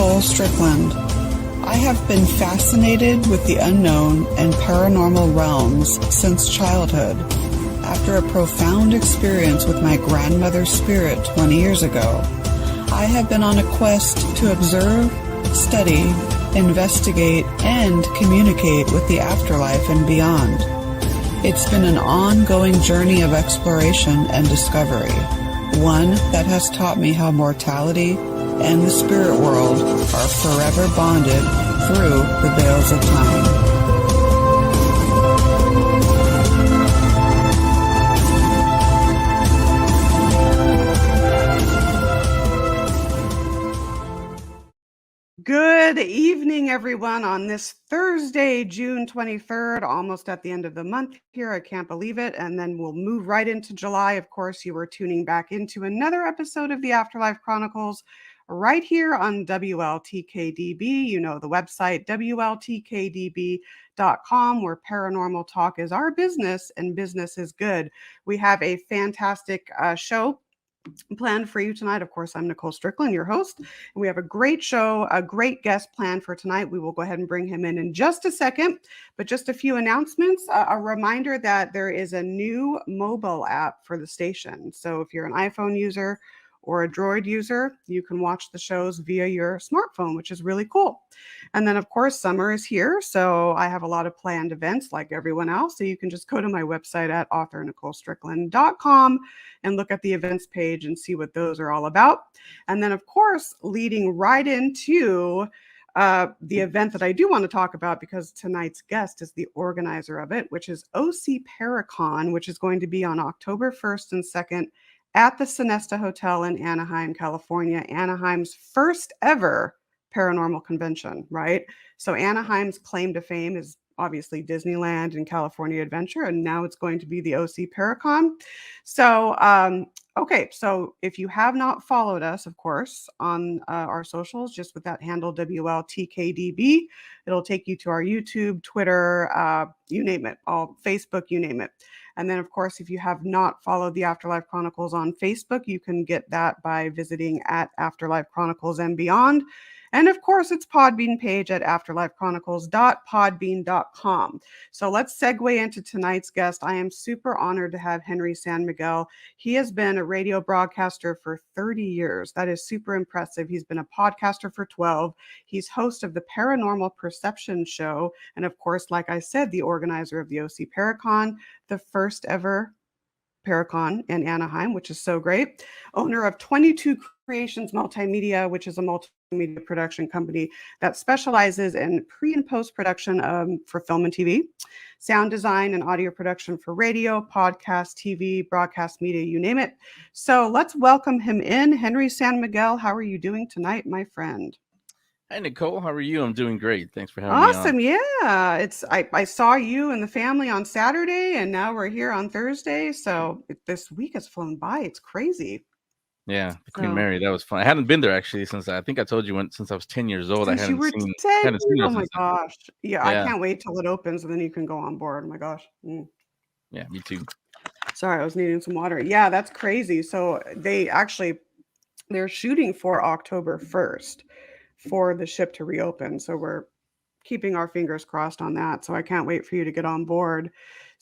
Nicole Strickland. I have been fascinated with the unknown and paranormal realms since childhood. After a profound experience with my grandmother's spirit 20 years ago, I have been on a quest to observe, study, investigate, and communicate with the afterlife and beyond. It's been an ongoing journey of exploration and discovery, one that has taught me how mortality and the spirit world are forever bonded through the veils of time. Good evening, everyone, on this Thursday, June 23rd, almost at the end of the month here. I can't believe it. And then we'll move right into July. Of course, you are tuning back into another episode of the Afterlife Chronicles right here on WLTKDB. You know the website, WLTKDB.com, where paranormal talk is our business and business is good. We have a fantastic show planned for you tonight. Of course, I'm Nicole Strickland, your host, and we have a great show, a great guest planned for tonight. We will go ahead and bring him in just a second, but just a few announcements. A reminder that there is a new mobile app for the station. So if you're an iPhone user or a Droid user, you can watch the shows via your smartphone, which is really cool. And then, of course, summer is here, so I have a lot of planned events like everyone else. So you can just go to my website at authornicolestrickland.com and look at the events page and see what those are all about. And then, of course, leading right into the event that I do want to talk about, because tonight's guest is the organizer of it, which is OC Paracon, which is going to be on October 1st and 2nd at the Sonesta Hotel in Anaheim, California, Anaheim's first ever paranormal convention, right? So Anaheim's claim to fame is obviously Disneyland and California Adventure, and now it's going to be the OC Paracon. So, okay, so if you have not followed us, of course, on our socials, just with that handle WLTKDB, it'll take you to our YouTube, Twitter, you name it, all Facebook, you name it. And then, of course, if you have not followed the Afterlife Chronicles on Facebook, you can get that by visiting at Afterlife Chronicles and Beyond. And of course, it's Podbean page at afterlifechronicles.podbean.com. So let's segue into tonight's guest. I am super honored to have Henry San Miguel. He has been a radio broadcaster for 30 years. That is super impressive. He's been a podcaster for 12. He's host of the Paranormal Perception show. And of course, like I said, the organizer of the OC Paracon, the first ever Paracon in Anaheim, which is so great. Owner of 22 Creations Multimedia, which is a multimedia production company that specializes in pre and post production for film and TV, sound design and audio production for radio, podcast, TV, broadcast media, you name it. So let's welcome him in. Henry San Miguel, how are you doing tonight, my friend? Hi, Nicole. How are you? I'm doing great. Thanks for having me on. Awesome. Yeah. I saw you and the family on Saturday, and now we're here on Thursday. So this week has flown by. It's crazy. Yeah, the Queen Mary. That was fun. I hadn't been there actually since I think I told you since I was 10 years old. Since I you were hadn't 10? seen Oh it my since then. gosh. Yeah, I can't wait till it opens and then you can go on board. Oh my gosh. Yeah, me too. Sorry, I was needing some water. Yeah, that's crazy. So they're shooting for October 1st for the ship to reopen. So we're keeping our fingers crossed on that. So I can't wait for you to get on board.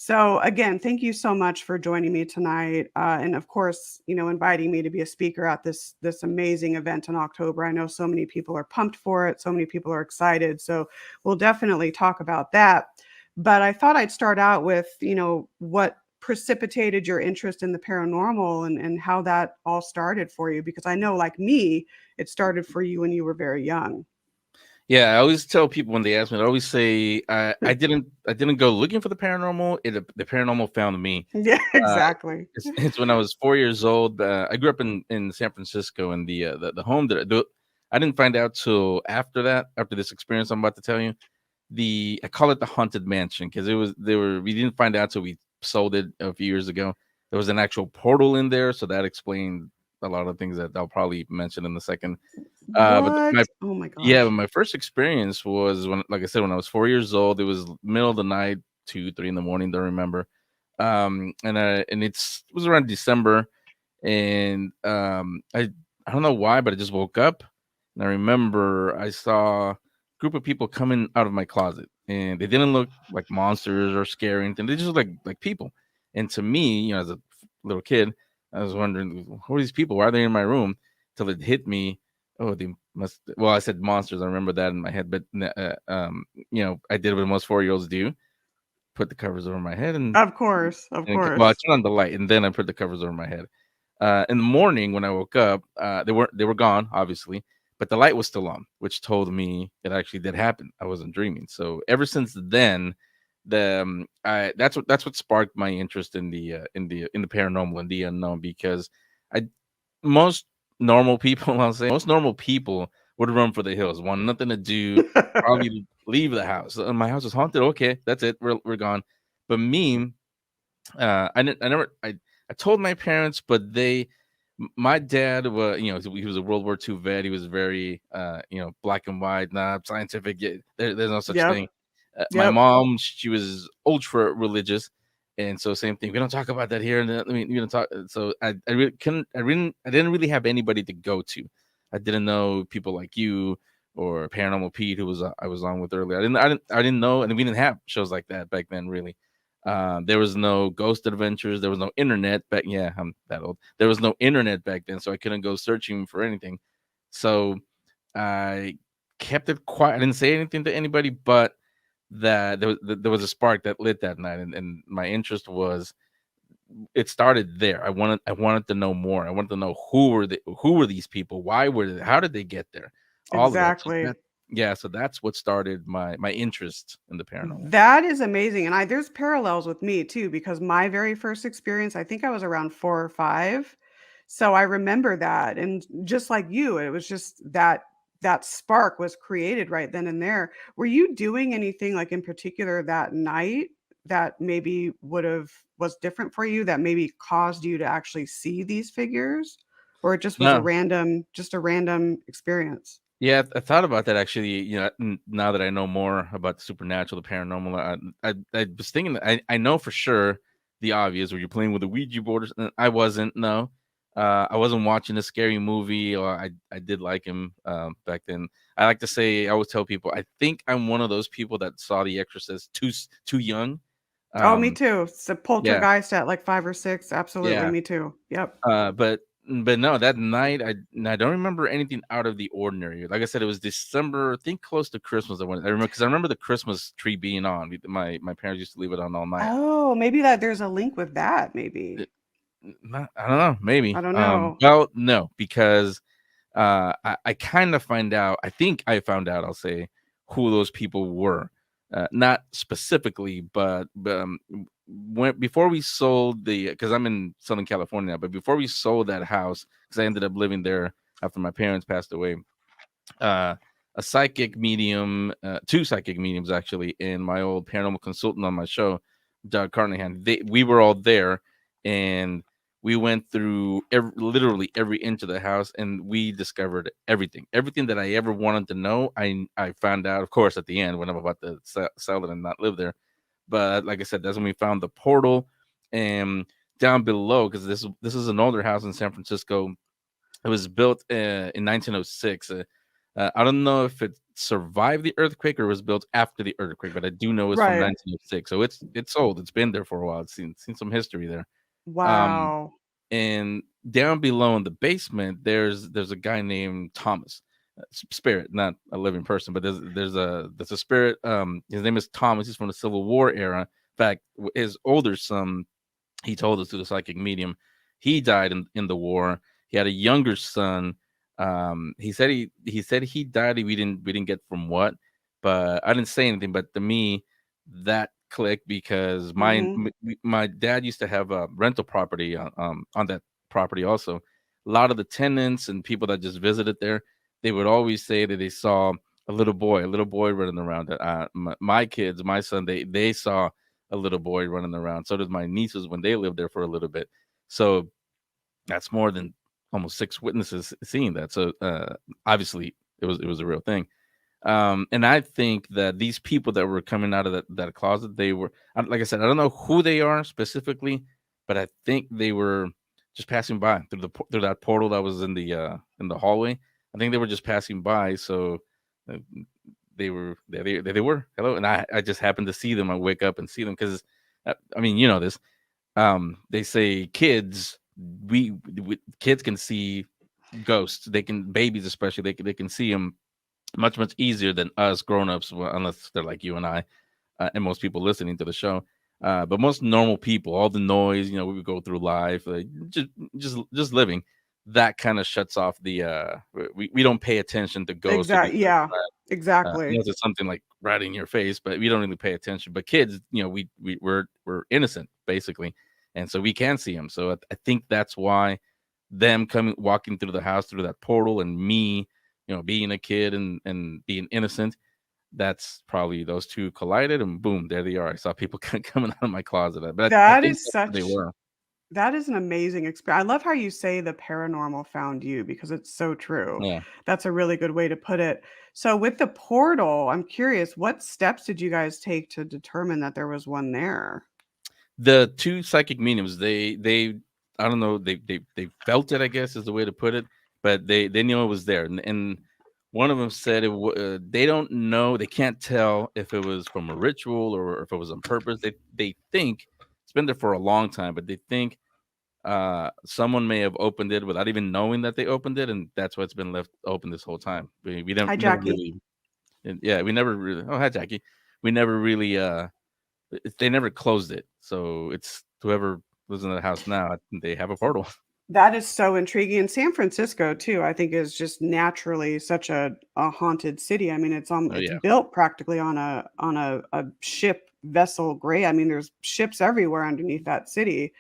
So again, thank you so much for joining me tonight. And of course, inviting me to be a speaker at this amazing event in October. I know so many people are pumped for it. So many people are excited. So we'll definitely talk about that. But I thought I'd start out with, what precipitated your interest in the paranormal and how that all started for you. Because I know, like me, it started for you when you were very young. Yeah, I always tell people when they ask me, I always say I didn't go looking for the paranormal. The paranormal found me. Yeah, exactly. It's when I was 4 years old. I grew up in San Francisco, and the home that I didn't find out till after this experience I'm about to tell you. I call it the haunted mansion because we didn't find out till we sold it a few years ago. There was an actual portal in there, so that explained a lot of things that I'll probably mention in a second. Oh my gosh. Yeah, but my first experience was when I was 4 years old. It was middle of the night, 2, 3 in the morning. Don't remember. And it was around December, and I don't know why, but I just woke up. And I remember I saw a group of people coming out of my closet, and they didn't look like monsters or scary or anything. They just looked like people. And to me, as a little kid, I was wondering, who are these people? Why are they in my room? Till it hit me. Oh, they must. Well, I said monsters. I remember that in my head, but I did what most 4-year-olds do: put the covers over my head Of course, of well, I course. turned on the light, and then I put the covers over my head. In the morning when I woke up, they were gone, obviously, but the light was still on, which told me it actually did happen. I wasn't dreaming. So ever since then, that's what sparked my interest in the paranormal and the unknown, because I most normal people, I'll say, most normal people would run for the hills, want nothing to do, probably leave the house. My house is haunted. Okay, that's it. We're gone. But me, I told my parents, but my dad was, he was a World War II vet. He was very, black and white, not scientific. There's no such Yep, thing. My yep. mom, she was ultra religious, and so same thing. We don't talk about that here. And I mean, we don't talk. So I really couldn't. I didn't really have anybody to go to. I didn't know people like you or Paranormal Pete, who was I was on with earlier. I didn't know, and we didn't have shows like that back then, really. There was no Ghost Adventures. There was no internet back. Yeah, I'm that old. There was no internet back then, so I couldn't go searching for anything. So I kept it quiet. I didn't say anything to anybody, but that there was a spark that lit that night, and my interest was, it started there. I wanted to know more. I wanted to know who were these people, why were they, how did they get there, all of that. So Exactly. that yeah, so that's what started my interest in the paranormal. That is amazing, and I there's parallels with me too because my very first experience, I think I was around 4 or 5. So I remember that, and just like you, it was just that spark was created right then and there. Were you doing anything, like, in particular that night that maybe was different for you, that maybe caused you to actually see these figures? Or it just was No. a random experience? Yeah, I thought about that actually. Now that I know more about the supernatural, the paranormal, I was thinking that I know for sure the obvious, where you're playing with a Ouija board. I wasn't. No, I wasn't watching a scary movie. Or I did like him back then. I like to say, I always tell people, I think I'm one of those people that saw The Exorcist too young. Oh, me Um, too. It's a yeah, poltergeist at, like, 5 or 6. Absolutely, yeah. me too. Yep. But no, that night I don't remember anything out of the ordinary. Like I said, it was December, I think close to Christmas. I remember the Christmas tree being on. My parents used to leave it on all night. Oh, maybe that there's a link with that, maybe. I don't know, maybe. I don't know. Well, no, because I kind of find out. I think I found out. I'll say who those people were, not specifically, but when before we sold because I'm in Southern California now, but before we sold that house, because I ended up living there after my parents passed away. uh, a psychic medium, two psychic mediums actually, and my old paranormal consultant on my show, Doug Carnahan. We were all there, and we went through literally every inch of the house, and we discovered everything that I ever wanted to know. I found out, of course, at the end when I'm about to sell it and not live there. But like I said, that's when we found the portal, and down below, because this is an older house in San Francisco. It was built in 1906. I don't know if it survived the earthquake or was built after the earthquake, but I do know it's from Right. 1906. So it's old. It's been there for a while. It's seen some history there. Um, Wow. and down below in the basement, there's a guy named Thomas, spirit, not a living person, but there's a spirit. His name is Thomas. He's from the Civil War era. In fact, his older son, he told us through the psychic medium, he died in the war. He had a younger son. He said he died. We didn't get from what, but I didn't say anything. But to me, that clicked because Mhm. my dad used to have a rental property on that property also. A lot of the tenants and people that just visited there, they would always say that they saw a little boy running around. My kids, my son, they saw a little boy running around. So did my nieces when they lived there for a little bit. So that's more than almost 6 witnesses seeing that. So obviously it was a real thing. And I think that these people that were coming out of that closet, they were, like I said, I don't know who they are specifically, but I think they were just passing by through that portal that was in the hallway. I think they were just passing by, so uh, they were they were hello, and I just happened to see them. I wake up and see them because I mean, you know this. They say kids, kids can see ghosts. They can, babies especially, they can see them much easier than us grown-ups, well, unless they're like you and I, and most people listening to the show. But most normal people, all the noise, we would go through life, just living, that kind of shuts off the we don't pay attention to ghosts or Exactly. because Yeah, exactly. unless it's something like right in your face, but we don't really pay attention. But kids, we're innocent basically, and so we can see them. So I think that's why them coming walking through the house through that portal, and me, being a kid and being innocent, that's probably those two collided, and boom, there they are. I saw people coming out of my closet, but I That think is that's what they such were. that is an amazing experience. I love how you say the paranormal found you because it's so true. Yeah. That's a really good way to put it. So with the portal, I'm curious, what steps did you guys take to determine that there was one there? The two psychic mediums, they I don't know, they felt it, I guess is the way to put it, but they knew it was there, and one of them said they don't know, they can't tell if it was from a ritual or if it was on purpose. They think it's been there for a long time, but they think someone may have opened it without even knowing that they opened it, and that's why it's been left open this whole time. We never, Hi, never Jackie. really, yeah, we never really. Oh, hi, Jackie. We never really they never closed it, so it's whoever lives in the house now, they have a portal. That is so intriguing. And San Francisco too, I think is just naturally such a haunted city. I mean, Oh it's yeah, built practically on a ship vessel grade. I mean, there's ships everywhere underneath that city.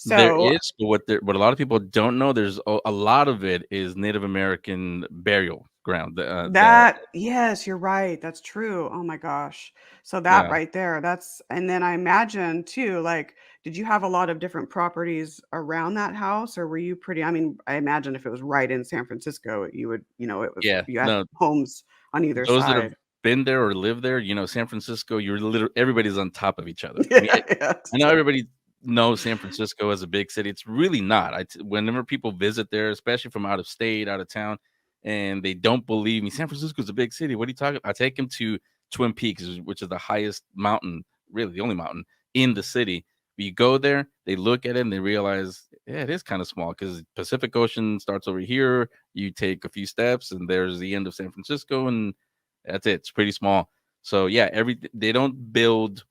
there So is, but what a lot of people don't know, there's a lot of it is Native American burial ground. That that yes, you're right. That's true. Oh my gosh. So that yeah, right there, that's and then I imagine too, like, did you have a lot of different properties around that house or were you pretty I mean, I imagine if it was right in San Francisco, you would, it was yeah, you had no, homes on either those that have side. been there or live there, San Francisco, you're literally everybody's on top of each other. I mean, Yeah, yeah. I know everybody knows San Francisco as a big city. It's really not. Whenever people visit there, especially from out of state, out of town, and they don't believe me, San Francisco is a big city. What are you talking? I take them to Twin Peaks, which is the highest mountain, really the only mountain in the city. You go there, they look at it, and they realize, yeah, it is kind of small because Pacific Ocean starts over here. You take a few steps, and there's the end of San Francisco, and that's it. It's pretty small. So yeah, they don't build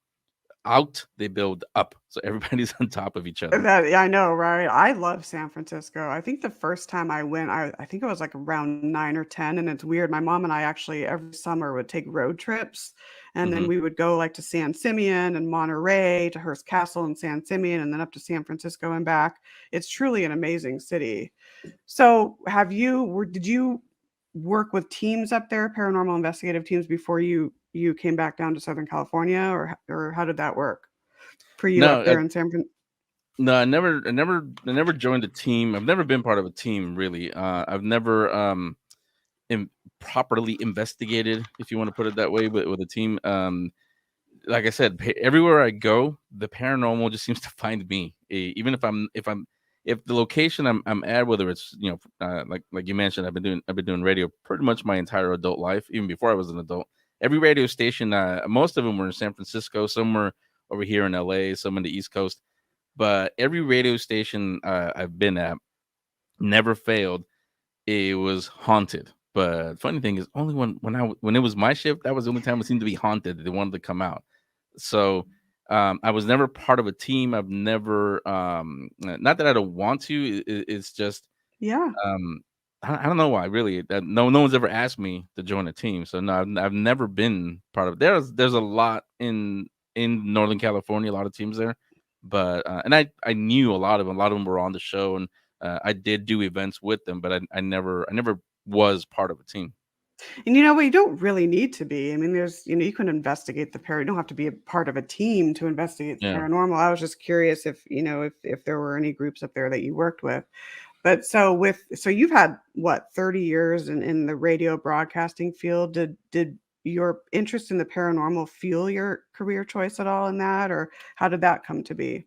out, they build up. So everybody's on top of each other. That yeah, I know, right? I love San Francisco. I think the first time I went, I think it was like around 9 or 10, and it's weird. My mom and I actually every summer would take road trips, and then Hmm. we would go like to San Simeon and Monterey to Hearst Castle and San Simeon, and then up to San Francisco and back. It's truly an amazing city. So, did you work with teams up there, paranormal investigative teams, before you came back down to Southern California, or how did that work for you up No, there in San Fran? no, I never joined a team. I've never been part of a team really. I've never im- properly investigated, if you want to put it that way, with a team. Like I said, everywhere I go, the paranormal just seems to find me. Even if the location I'm at, whether it's like you mentioned, I've been doing radio pretty much my entire adult life, even before I was an adult. Every radio station, most of them were in San Francisco, some were over here in LA, some in the East Coast. But every radio station I've been at never failed. It was haunted. But funny thing is, only when it was my shift, that was the only time it seemed to be haunted. They wanted to come out. So I was never part of a team. I've never, not that I don't want to. It's just Yeah. um, I don't know why. Really, that no one's ever asked me to join a team. So no, I've never been part of. There's a lot in Northern California, a lot of teams there, but and I knew a lot of them. A lot of them were on the show, and I did do events with them, but I never was part of a team. And you know what? You don't really need to be. I mean, you can investigate the you don't have to be a part of a team to investigate the Yeah. paranormal. I was just curious if there were any groups up there that you worked with. But so you've had what, 30 years in the radio broadcasting field. Did your interest in the paranormal fuel your career choice at all in that, or how did that come to be?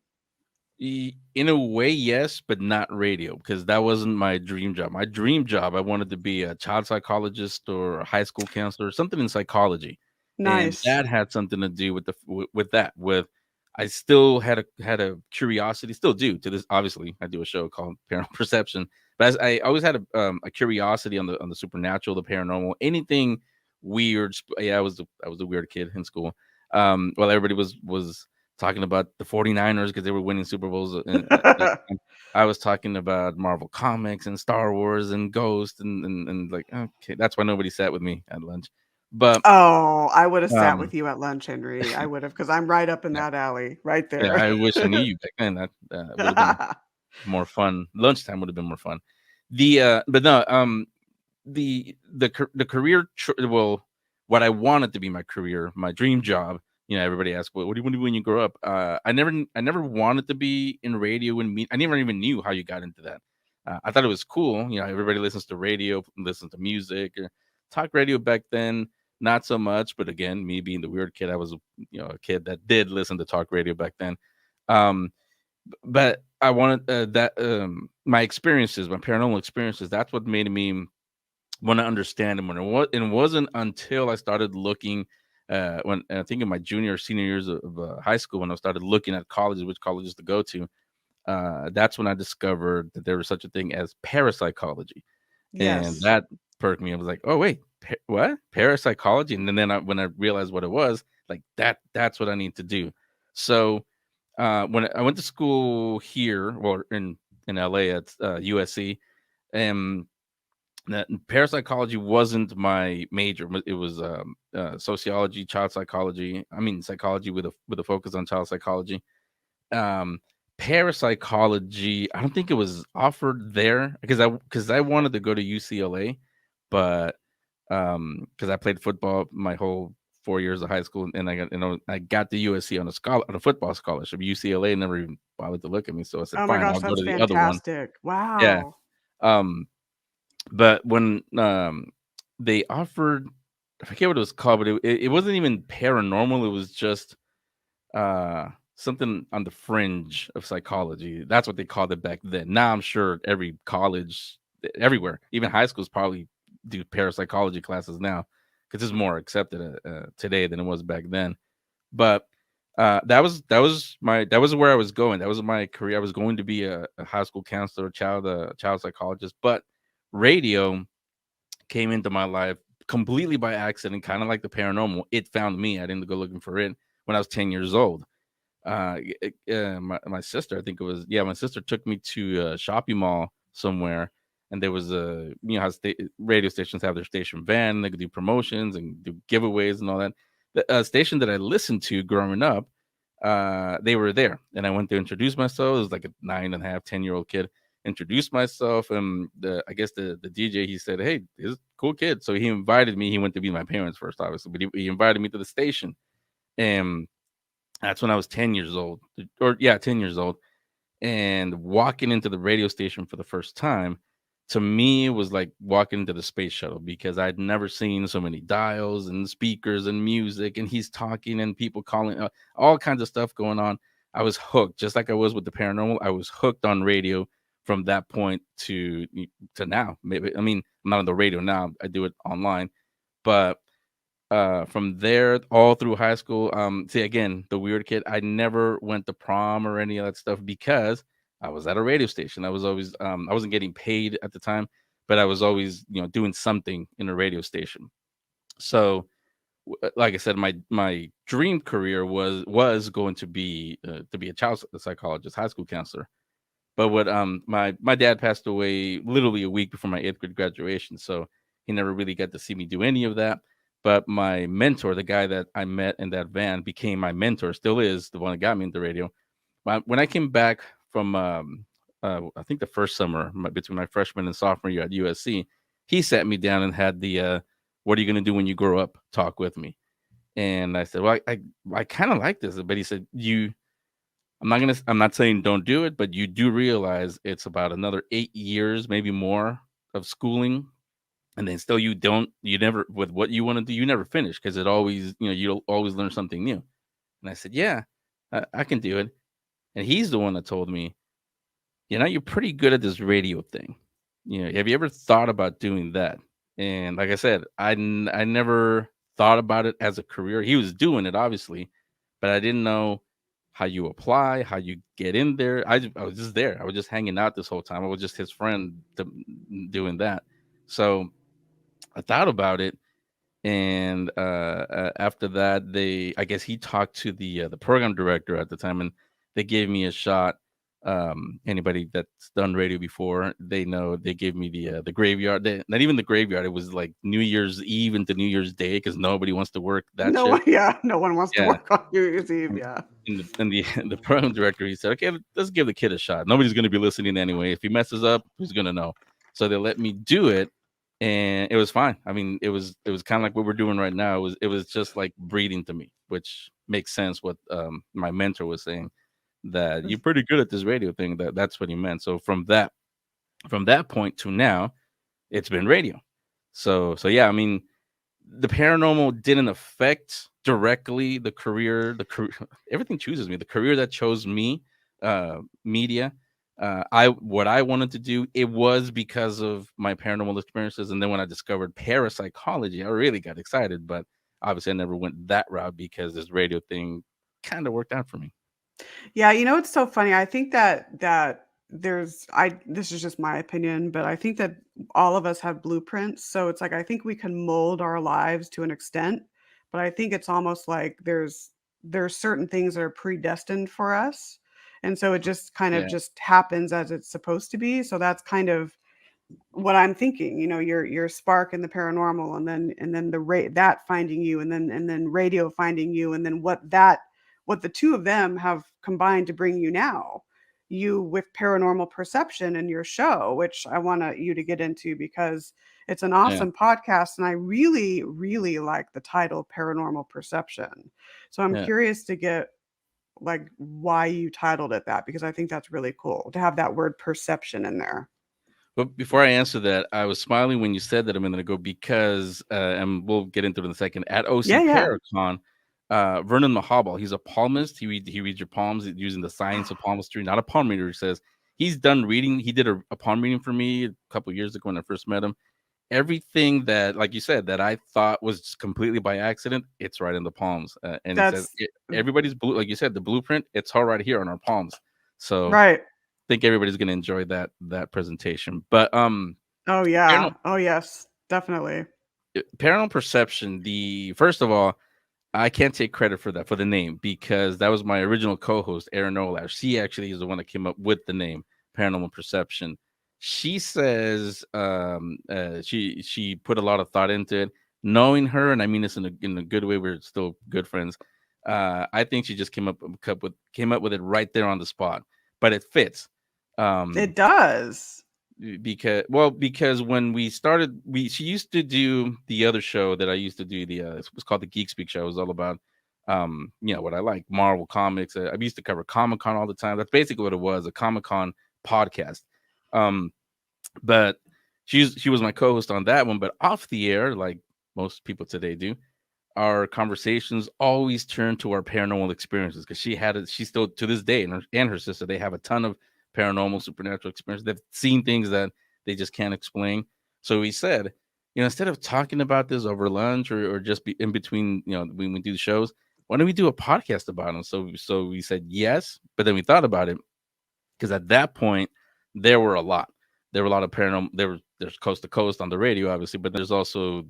In a way, yes, but not radio because that wasn't my dream job. My dream job, I wanted to be a child psychologist or a high school counselor, or something in psychology, and Nice. that had something to do with with that. With I still had a curiosity, still do to this. Obviously, I do a show called Paranormal Perception, but I always had a curiosity on the supernatural, the paranormal, anything weird. Yeah, I was a weird kid in school. While everybody was talking about the 49ers because they were winning Super Bowls. That time. I was talking about Marvel Comics and Star Wars and Ghost and like, okay, that's why nobody sat with me at lunch. But Oh, I would have sat um, with you at lunch, Henry. I would have, because I'm right up in yeah, that alley, right yeah, there. I wish I knew you back then. That would have been more fun. Lunchtime would have been more fun. But no, the career well, what I wanted to be my career, my dream job. Everybody asks, "What do you want to do when you grow up?" I never wanted to be in radio and I never even knew how you got into that. I thought it was cool. Everybody listens to radio, listens to music, or talk radio back then. Not so much, but again, me being the weird kid, I was a kid that did listen to talk radio back then. Um, but I wanted that my experiences, my paranormal experiences. That's what made me want to understand him. It wasn't until I started looking when I think in my junior or senior years of high school when I started looking at colleges, which colleges to go to. That's when I discovered that there was such a thing as parapsychology, and Yes. that perked me. I was like, oh wait, what parapsychology? And then when I realized what it was, like that's what I need to do. So when I went to school here, well, in LA at USC, and that parapsychology wasn't my major. It was sociology, child psychology. I mean, psychology with a focus on child psychology. Um, Parapsychology, I don't think it was offered there because I wanted to go to UCLA, but because I played football my whole 4 years of high school, and I got the USC on a football scholarship. UCLA never even bothered to look at me, so I said, Oh my fine, gosh, I'll go that's to the other one. fantastic. Yeah. Wow. Um, but when they offered, I forget what it was called, but it wasn't even paranormal. It was just uh something on the fringe of psychology. That's what they called it back then. Now I'm sure every college, everywhere, even high schools probably do parapsychology classes now because it's more accepted today than it was back then. But that was where I was going. That was my career. I was going to be a high school counselor, child psychologist. But radio came into my life completely by accident, kind of like the paranormal. It found me. I didn't go looking for it when I was 10 years old. My sister, I think it was, yeah, my sister took me to a shopping mall somewhere, and there was how radio stations have their station van, and they could do promotions and do giveaways and all that. The station that I listened to growing up, they were there, and I went to introduce myself. It was like a 9.5, 10-year-old kid. Introduced myself, and I guess the DJ, he said, "Hey, this is a cool kid." So he invited me. He went to be my parents first, obviously, but he invited me to the station, and that's when I was 10 years old, or yeah, 10 years old, and walking into the radio station for the first time, to me, was like walking into the space shuttle because I'd never seen so many dials and speakers and music, and he's talking and people calling, all kinds of stuff going on. I was hooked, just like I was with the paranormal. I was hooked on radio from that point to now. Maybe I mean I'm not on the radio now. I do it online, but from there all through high school, see again, the weird kid, I never went to prom or any of that stuff because I was at a radio station. I was always I wasn't getting paid at the time, but I was always, doing something in a radio station. So like I said, my dream career was going to be a child psychologist, high school counselor. But what my dad passed away literally a week before my 8th grade graduation, so he never really got to see me do any of that. But my mentor, the guy that I met in that van, became my mentor, still is the one that got me into radio. When I came back from I think the first summer between my freshman and sophomore year at USC, he sat me down and had the "What are you going to do when you grow up?" talk with me. And I said, "Well, I kind of like this," but he said, "You I'm not saying don't do it, but you do realize it's about another 8 years, maybe more, of schooling, and then still you never with what you wanna do, you never finish because it always, you'll always learn something new." And I said, "Yeah, I can do it." and he's the one that told me, you're pretty good at this radio thing. Have you ever thought about doing that? And like I said, I never thought about it as a career. He was doing it obviously, but I didn't know how you apply, how you get in there. I was just there. I was just hanging out this whole time. I was just his friend doing that. So I thought about it, and after that, I guess he talked to the program director at the time, and they gave me a shot. Anybody that's done radio before, they know they gave me the graveyard. Not even the graveyard. It was like New Year's Eve into New Year's Day because nobody wants to work that No one, shift. yeah, no one wants to Yeah, work on New Year's Eve. and Yeah. and the the program director, he said, okay, let's give the kid a shot. Nobody's going to be listening anyway. If he messes up, who's going to know? So they let me do it, and it was fine. I mean, it was kind of like what we're doing right now. It was just like breathing to me, which makes sense. What my mentor was saying, that you're pretty good at this radio thing. That's what he meant. So from that point to now, it's been radio. So yeah, I mean, the paranormal didn't affect directly the career. Everything chooses me. The career that chose me, media. I What I wanted to do, it was because of my paranormal experiences, and then when I discovered parapsychology, I really got excited. But obviously, I never went that route because this radio thing kind of worked out for me. Yeah, it's so funny. I think that this is just my opinion, but I think that all of us have blueprints. So it's like I think we can mold our lives to an extent, but I think it's almost like there's certain things that are predestined for us. And so it just kind of Yeah, just happens as it's supposed to be. So that's kind of what I'm thinking, your spark in the paranormal, and then that finding you, and then radio finding you, and then what the two of them have combined to bring you now, you with paranormal perception in your show, which I want you to get into because it's an yeah. awesome podcast, and I really, really like the title Paranormal Perception. So I'm Yeah. curious to get like why you titled it that, because I think that's really cool to have that word perception in there. But before I answer that, I was smiling when you said that a minute ago because, and we'll get into it in a second. At OC Yeah, yeah. Paracon, Vernon Mahabal, he's a palmist. He reads your palms using the science of palmistry, not a palm reader. He says he's done reading. He did a palm reading for me a couple years ago when I first met him. Everything that, like you said, that I thought was just completely by accident, it's right in the palms. And he says That's everybody's blue, like you said, the blueprint, it's all right here on our palms. So right. think everybody's gonna enjoy that presentation. But Oh, paranormal, yeah. Oh, yes, definitely. paranormal perception. The First of all, I can't take credit for that, for the name, because that was my original co-host, Erin Olash. She actually is the one that came up with the name Paranormal Perception. She says she put a lot of thought into it. Knowing her, and I mean this in a good way, we're still good friends. I think she just came up with it right there on the spot, but it fits. Um, It does. because when we started, we she used to do the other show that I used to do. It was called the Geek Speak Show. It was all about what I like, Marvel comics. I used to cover Comic Con all the time. That's basically what it was, a Comic Con podcast. um but she was my co-host on that one. But off the air, like most people today do, our conversations always turn to our paranormal experiences, because she still to this day, and her sister, they have a ton of paranormal supernatural experiences. They've seen things that they just can't explain. So we said, instead of talking about this over lunch, or just be in between, when we do the shows, why don't we do a podcast about them? So we said yes, but then we thought about it, because at that point there were a lot of paranormal. There's coast to coast on the radio, obviously, but there's also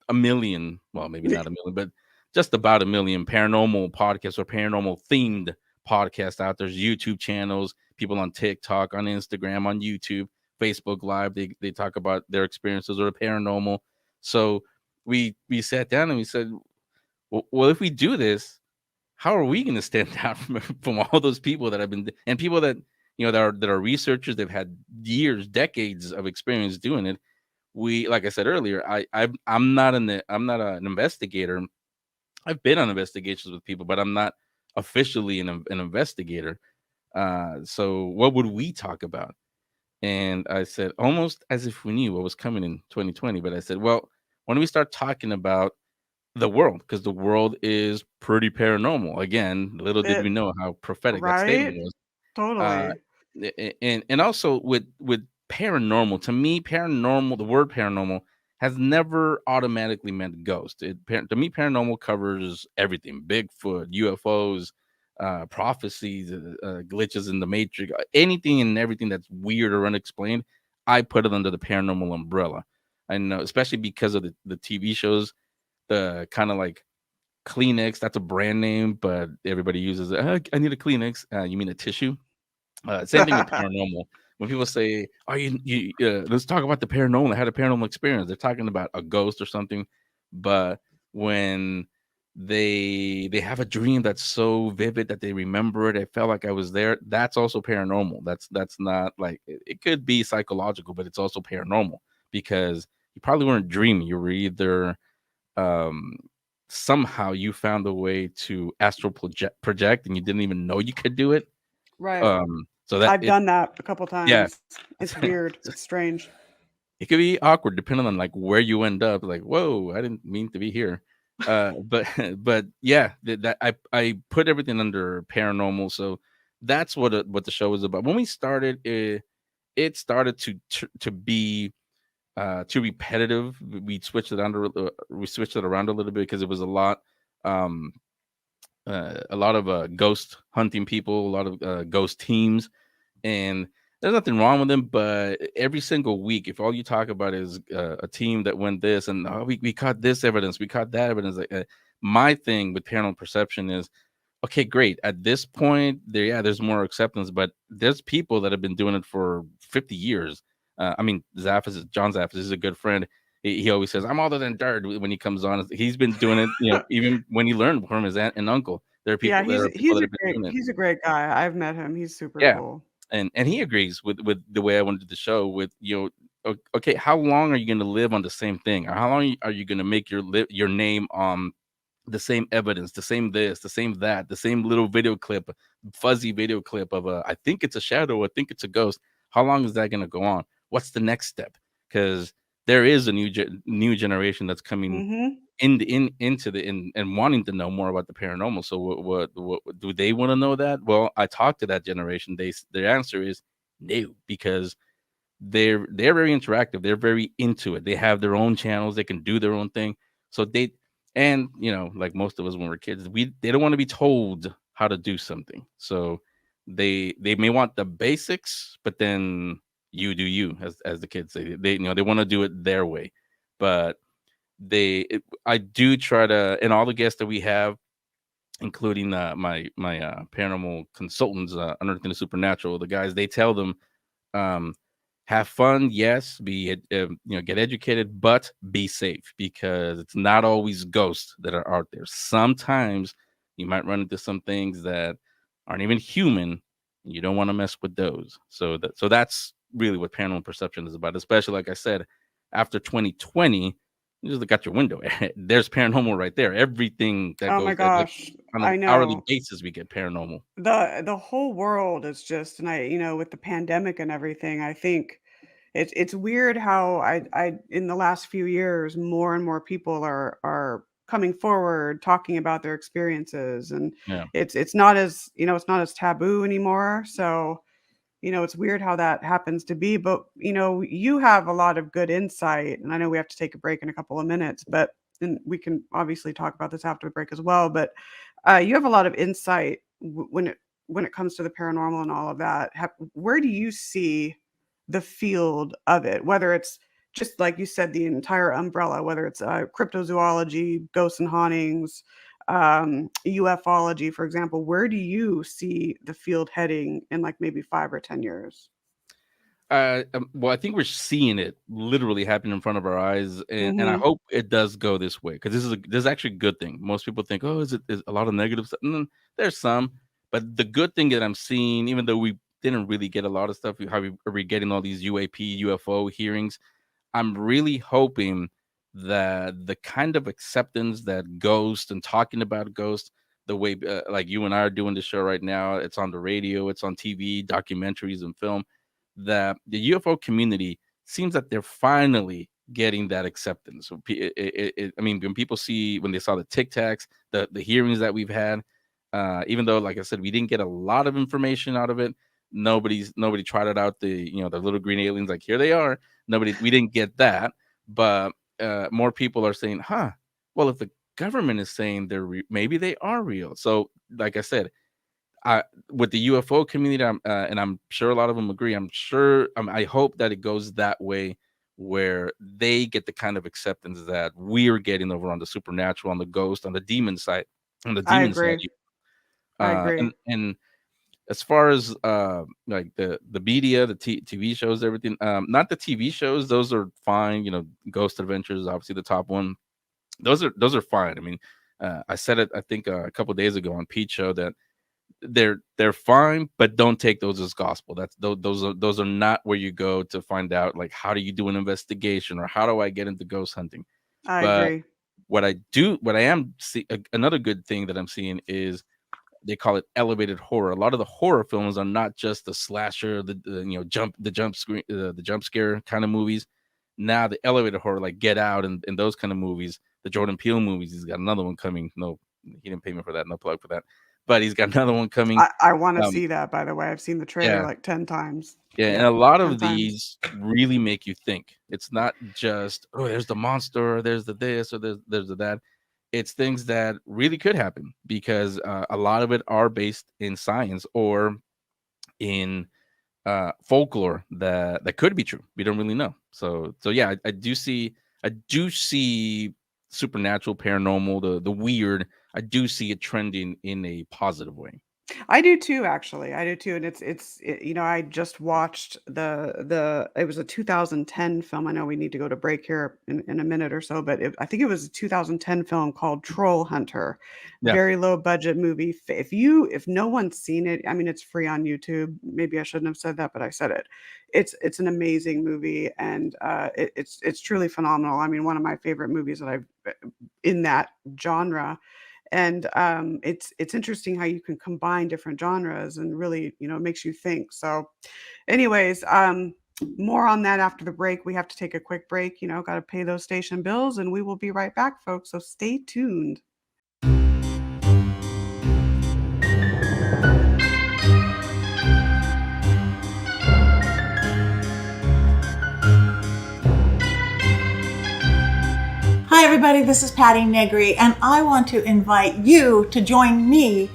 a million, well, maybe not a million, but just about a million paranormal podcasts, or paranormal themed podcasts out. There's YouTube channels, people on TikTok, on Instagram, on YouTube, Facebook Live. They talk about their experiences or the paranormal. So we sat down and we said, well, if we do this, how are we going to stand out from all those people that have been, and people that that are researchers? They've had years, decades of experience doing it. Like I said earlier, I'm not an investigator. I've been on investigations with people, but I'm not officially an investigator. So what would we talk about? And I said, almost as if we knew what was coming in 2020, but I said, well, why don't we start talking about the world, because the world is pretty paranormal. Again, little did we It know how prophetic that Right? statement was. Uh, Totally. and also with paranormal, to me, paranormal, the word paranormal has never automatically meant ghost. To me, paranormal covers everything: Bigfoot, UFOs, prophecies, glitches in the matrix, anything and everything that's weird or unexplained. I put it under the paranormal umbrella. I know, especially because of the TV shows, the kind of like Kleenex. That's a brand name, but everybody uses it. I need a Kleenex. You mean a tissue? Same thing with paranormal. When people say, "Oh, let's talk about the paranormal," I had a paranormal experience. They're talking about a ghost or something. But when they have a dream that's so vivid that they remember it, I felt like I was there. That's also paranormal. That's not like it could be psychological, but it's also paranormal because you probably weren't dreaming. You were either um, somehow you found a way to astral project, and you didn't even know you could do it. Right. So that I've done that a couple yeah. times. It's weird. It's strange. It could be awkward depending on like where you end up. Like, whoa, I didn't mean to be here. But but yeah, that I put everything under paranormal. So that's what the show is about. When we started, it started to be too repetitive. We switched it around a little bit because it was um a lot of ghost hunting people, a lot of ghost teams, and there's nothing wrong with them. But every single week, if all you talk about is a team that went this and oh, we caught this evidence, we caught that evidence, like, my thing with paranormal perception is okay, great. At this point, there's more acceptance, but there's people that have been doing it for 50 years. I mean, John Zaffis is a good friend. He always says, "I'm older than dirt" when he comes on. He's been doing it, even when he learned from his aunt and uncle. Yeah, There are people that have been doing it. he's a great guy. I've met him. He's super Yeah, cool. and he agrees with the way I wanted the show. With okay, how long are you going to live on the same thing, or how long are you going to make your name on the same evidence, the same this, the same that, the same little video clip, fuzzy video clip of a, I think it's a shadow, I think it's a ghost. How long is that going to go on? What's the next step? Because there is a new generation that's coming Mhm. into the in and wanting to know more about the paranormal. So what do they want to know that? Well, I talked to that generation. Their answer is no, because they're very interactive. They're very into it. They have their own channels. They can do their own thing. So and like most of us when we're kids, they don't want to be told how to do something. So they may want the basics, but then you do you, as the kids say. They want to do it their way. But I do try to, and all the guests that we have, including my paranormal consultants, Unearthing the Supernatural, the guys, they tell them, um, have fun, yes, get educated, but be safe, because it's not always ghosts that are out there. Sometimes you might run into some things that aren't even human. You don't want to mess with those. So that's really what paranormal perception is about. Especially, like I said, after 2020, you just look out your window. There's paranormal right there. Everything that Oh my goes like gosh. on an I hourly know. basis, we get paranormal. The whole world is just, and with the pandemic and everything, I think it's weird how I in the last few years, more and more people are coming forward talking about their experiences, and Yeah. it's not as, it's not as taboo anymore. So, it's weird how that happens to be, but, you have a lot of good insight, and I know we have to take a break in a couple of minutes, but and we can obviously talk about this after the break as well, but, you have a lot of insight when it comes to the paranormal and all of that. Where do you see the field of it? Whether it's just like you said, the entire umbrella, whether it's, cryptozoology, ghosts and hauntings, ufology, for example, where do you see the field heading in like maybe 5 or 10 years? Well, I think we're seeing it literally happen in front of our eyes, and I Mhm. hope it does go this way, because this is actually a good thing. Most people think, oh, is a lot of negative stuff? There's some, but the good thing that I'm seeing, even though we didn't really get a lot of stuff, are we getting all these UFO hearings? I'm really hoping that the kind of acceptance that Ghost and talking about Ghost, the way like you and I are doing the show right now, it's on the radio, it's on TV, documentaries and film, that the UFO community seems that they're finally getting that acceptance. So, I mean, when they saw the Tic Tacs, the hearings that we've had, even though, like I said, we didn't get a lot of information out of it, nobody trotted out the little green aliens, like, here they are. We didn't get that. But more people are saying, huh, well, if the government is saying maybe they are real. So like I said, with the UFO community, and I'm sure a lot of them agree. I hope that it goes that way, where they get the kind of acceptance that we're getting over on the supernatural, on the ghost, on the demon side, on the I demon side. agree. I agree. And as far as like the media, the TV shows, everything, not the TV shows, those are fine. Ghost Adventures is obviously the top one. Those are fine. I mean, I said it, I think, a couple of days ago on Pete Show, that they're fine, but don't take those as gospel. Those are not where you go to find out, like, how do you do an investigation, or how do I get into ghost hunting. I But agree. what I am see another good thing that I'm seeing is, they call it elevated horror. A lot of the horror films are not just the slasher, the jump scare kind of movies. Now the elevated horror, like Get Out, and those kind of movies, the Jordan Peele movies. He's got another one coming. No, he didn't pay me for that. No plug for that. But he's got another one coming. I want to Um, see that, by the way. I've seen the trailer yeah, like 10 times. yeah, and Yeah, a lot 10 of times. these really make you think. It's not just, oh, there's the monster, or there's the this, or there's the that. It's things that really could happen, because a lot of it are based in science, or in folklore that could be true. We don't really know. So yeah, I do see supernatural, paranormal, the weird. I do see it trending in a positive way. I do too, actually. I do too, and I just watched it was a 2010 film. I know we need to go to break here in a minute or so, but I think it was a 2010 film called Troll Hunter. Yeah. Very low budget movie. If no one's seen it, I mean, it's free on YouTube. Maybe I shouldn't have said that, but I said it. It's an amazing movie, and it's truly phenomenal. I mean, one of my favorite movies that I've in that genre. And it's interesting how you can combine different genres, and really, it makes you think. So anyways, more on that after the break. We have to take a quick break, got to pay those station bills, and we will be right back, folks, so stay tuned. Hi everybody, this is Patty Negri, and I want to invite you to join me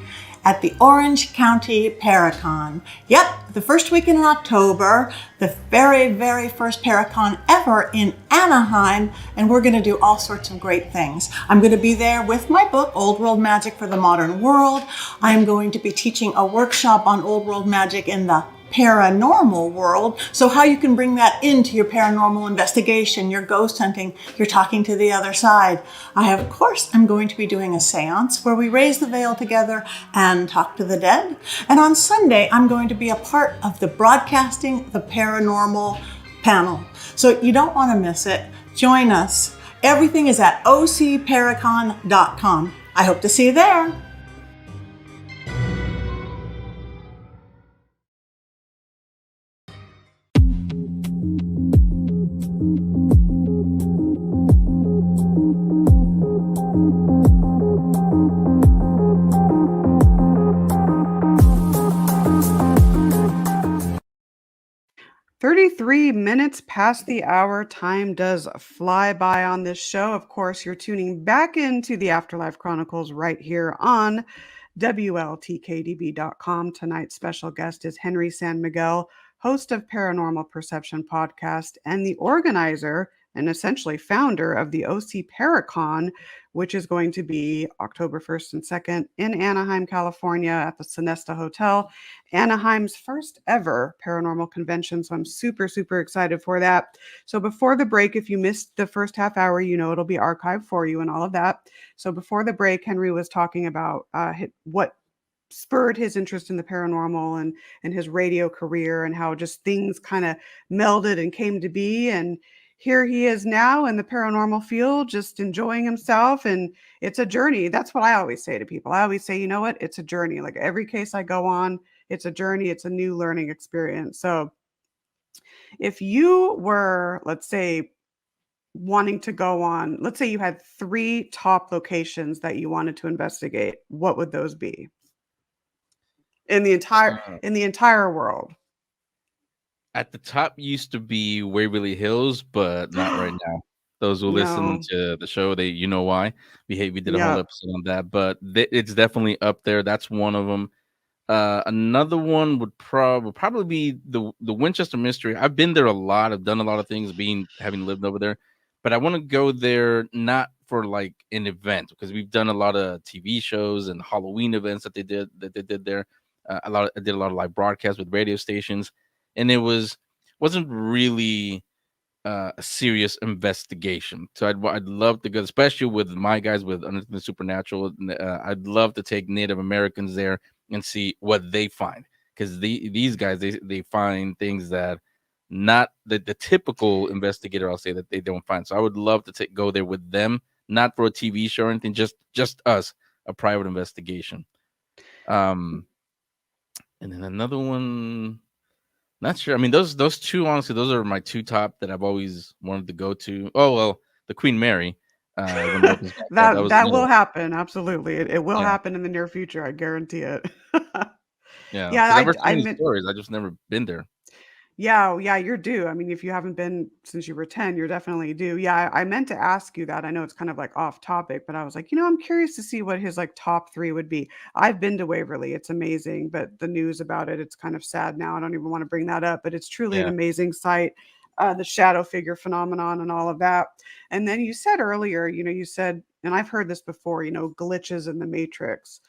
at the Orange County Paracon. Yep, the first weekend in October, the very, very first Paracon ever in Anaheim, and we're going to do all sorts of great things. I'm going to be there with my book, Old World Magic for the Modern World. I'm going to be teaching a workshop on Old World Magic in the paranormal world. So how you can bring that into your paranormal investigation, your ghost hunting, your talking to the other side. Of course, I'm going to be doing a seance where we raise the veil together and talk to the dead. And on Sunday, I'm going to be a part of the Broadcasting the Paranormal panel. So you don't want to miss it. Join us. Everything is at ocparacon.com. I hope to see you there. Thirty-three minutes past the hour. Time does fly by on this show. Of course, you're tuning back into the Afterlife Chronicles right here on WLTKDB.com. Tonight's special guest is Henry San Miguel, host of Paranormal Perception podcast and the organizer and essentially founder of the OC Paracon, which is going to be October 1st and 2nd in Anaheim, California at the Sonesta Hotel, Anaheim's first ever paranormal convention. So I'm super, super excited for that. So before the break, if you missed the first half hour, it'll be archived for you and all of that. So before the break, Henry was talking about what spurred his interest in the paranormal and his radio career, and how just things kind of melded and came to be. And here he is now in the paranormal field, just enjoying himself. And it's a journey. That's what I always say to people. I always say, you know what? It's a journey. Like every case I go on, it's a journey. It's a new learning experience. So if you were, let's say, wanting to go on, let's say you had 3 top locations that you wanted to investigate, what would those be? in the entire Uh, world. at the top used to be Waverly Hills, but not right now. Those who listen No. to the show, they you know why we did a whole Yeah. episode on that, but it's definitely up there. That's one of them. Another one would probably be the Winchester Mystery. I've been there a lot. I've done a lot of things, having lived over there, but I want to go there not for like an event because we've done a lot of TV shows and Halloween events that they did there. I did a lot of live broadcasts with radio stations, and wasn't really a serious investigation. So I'd love to go, especially with my guys with Unearthing the Supernatural. I'd love to take Native Americans there and see what they find because these guys they find things that not the typical investigator I'll say that they don't find. So I would love to go there with them, not for a TV show or anything, just us, a private investigation. Um, and then another one. Not sure. I mean, those two, honestly, those are my two top that I've always wanted to go to. Oh well, the Queen Mary, when it opens back up, that was That another will one. happen. Absolutely. It will Yeah, happen in the near future. I guarantee it. yeah. Yeah, Because I've heard so I many meant stories. I just never been there. yeah, yeah, you're due. I mean, if you haven't been since you were 10, you're definitely due. Yeah, I meant to ask you that. I know it's kind of like off topic, but I was like, I'm curious to see what his like top three would be. I've been to Waverly. It's amazing, but the news about it, it's kind of sad now. I don't even want to bring that up, but it's truly an Yeah. amazing site. The shadow figure phenomenon and all of that. And then you said earlier, you said, and I've heard this before, glitches in the matrix.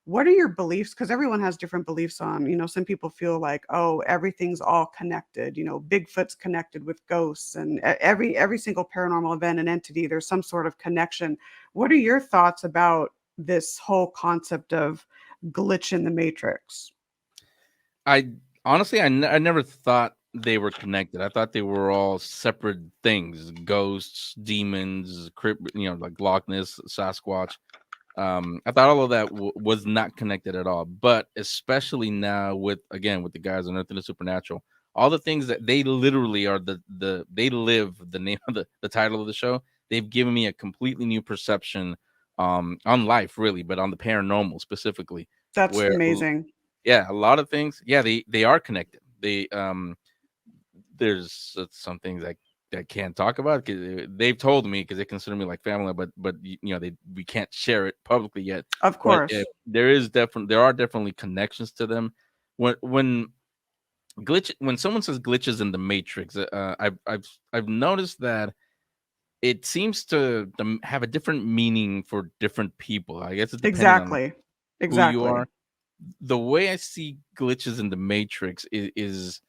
What are your beliefs? Because everyone has different beliefs on, some people feel like, oh, everything's all connected. Bigfoot's connected with ghosts, and every single paranormal event and entity, there's some sort of connection. What are your thoughts about this whole concept of glitch in the matrix? I honestly, I never thought they were connected. I thought they were all separate things: ghosts, demons, like Loch Ness, Sasquatch. I thought all of that was not connected at all. But especially now with the guys on Earth and the Supernatural, all the things that they literally are they live the name of the title of the show. They've given me a completely new perception on life, really, but on the paranormal specifically, That's where amazing. yeah, a lot of things, yeah, they are connected. There's some things I can't talk about because they've told me because they consider me like family, but we can't share it publicly yet. Of But course. there are definitely connections to them. When when someone says glitches in the matrix, I've noticed that it seems to have a different meaning for different people. I guess it's depending on Exactly. who you Exactly. are. The way I see glitches in the matrix is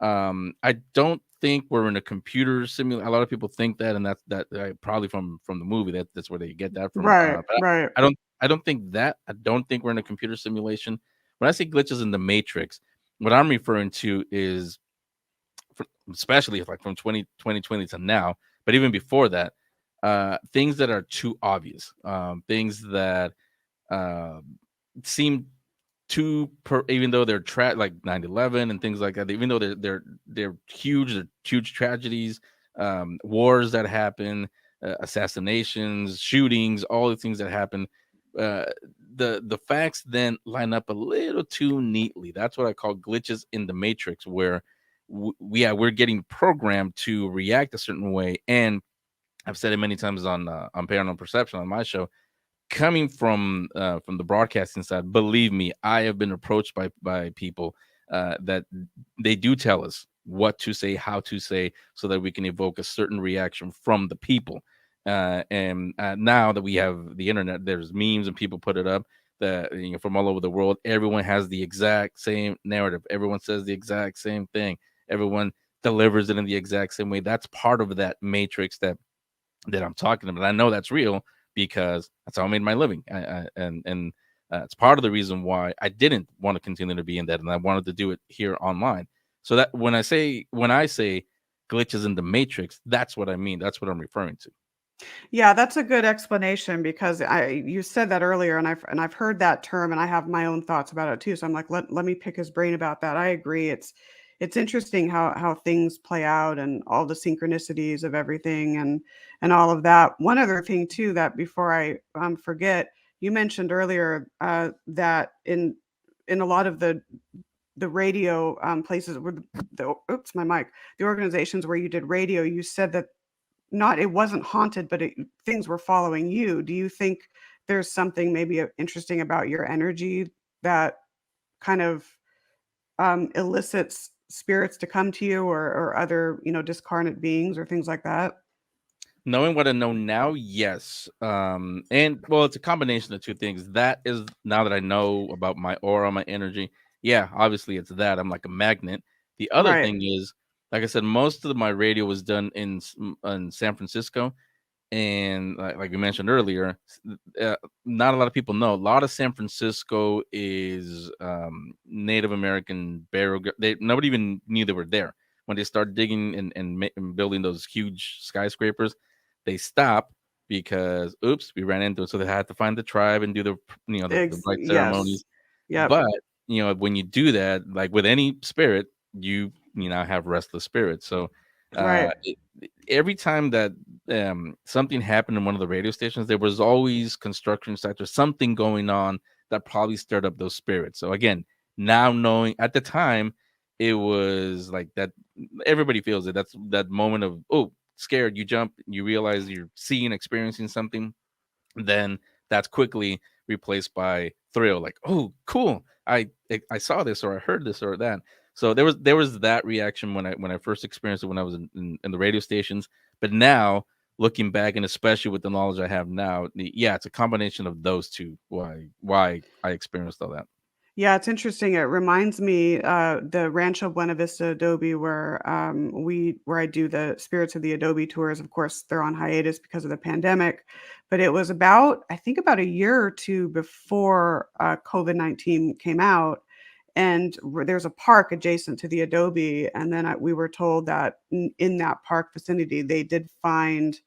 I don't think we're in a computer simulation. A lot of people think that, and that's probably from the movie. That's where they get that from. Right. But Right. I don't think that. I don't think we're in a computer simulation. When I say glitches in the matrix, what I'm referring to is, especially if like from 2020 to now, but even before that, things that are too obvious, things that uh, seem even though they're like 9/11 and things like that, even though they're huge tragedies, wars that happen, assassinations, shootings, all the things that happen, uh the facts then line up a little too neatly. That's what I call glitches in the matrix, where we're getting programmed to react a certain way. And I've said it many times on Paranormal Perception on my show, coming from the broadcasting side, believe me, I have been approached by people that they do tell us what to say, how to say, so that we can evoke a certain reaction from the people. And now that we have the internet, there's memes and people put it up that from all over the world. Everyone has the exact same narrative. Everyone says the exact same thing. Everyone delivers it in the exact same way. That's part of that matrix that I'm talking about. I know that's real because that's how I made my living. And it's part of the reason why I didn't want to continue to be in that, and I wanted to do it here online. So that when I say glitches in the matrix, that's what I mean. That's what I'm referring to. Yeah, that's a good explanation because you said that earlier, and I've heard that term, and I have my own thoughts about it too. So I'm like, let me pick his brain about that. I agree. It's interesting how things play out and all the synchronicities of everything and all of that. One other thing too, that before I forget, you mentioned earlier that in a lot of the radio places where oops, my mic, the organizations where you did radio, you said that not it wasn't haunted, but things were following you. Do you think there's something maybe interesting about your energy that kind of elicits spirits to come to you, or other, discarnate beings or things like that? Knowing what I know now, yes. And well, it's a combination of two things. That is, now that I know about my aura, my energy, yeah, obviously it's that. I'm like a magnet. The other Right. thing is, like I said, most of my radio was done in San Francisco. And like we mentioned earlier, not a lot of people know. A lot of San Francisco is Native American burial. Nobody even knew they were there when they started digging and building those huge skyscrapers. They stopped because oops, we ran into it. So they had to find the tribe and do the right ceremonies. Yes. Yep. But when you do that, like with any spirit, you now have restless spirits. So Right. every time that something happened in one of the radio stations, there was always construction sites or something going on that probably stirred up those spirits. So again, now knowing, at the time, it was like that. Everybody feels it. That's that moment of, oh, scared. You jump, you realize you're seeing, experiencing something. Then that's quickly replaced by thrill, like, oh, cool, I saw this, or I heard this, or that. So there was that reaction when I first experienced it, when I was in the radio stations. But now, looking back, and especially with the knowledge I have now, yeah, it's a combination of those two, why I experienced all that. Yeah, it's interesting. It reminds me, the Rancho Buena Vista Adobe, where I do the Spirits of the Adobe tours. Of course, they're on hiatus because of the pandemic, but it was about, I think, about a year or two before COVID-19 came out, and there's a park adjacent to the Adobe, and then we were told that in that park vicinity they did find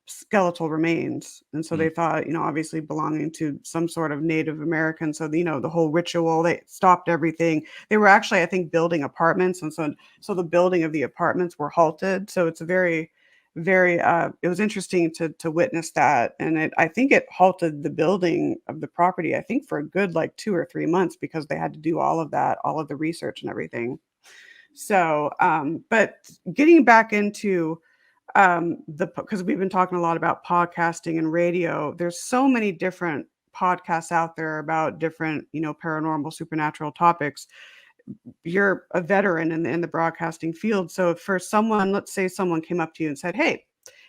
skeletal remains. And so Mm. they thought, obviously belonging to some sort of Native American. So, the whole ritual, they stopped everything. They were actually, I think, building apartments. And so the building of the apartments were halted. So it's a very, very, it was interesting to witness that. And I think it halted the building of the property, I think, for a good like 2 or 3 months, because they had to do all of that, all of the research and everything. So, but getting back into because we've been talking a lot about podcasting and radio. There's so many different podcasts out there about different, paranormal, supernatural topics. You're a veteran in the broadcasting field. So for someone, let's say someone came up to you and said, "Hey,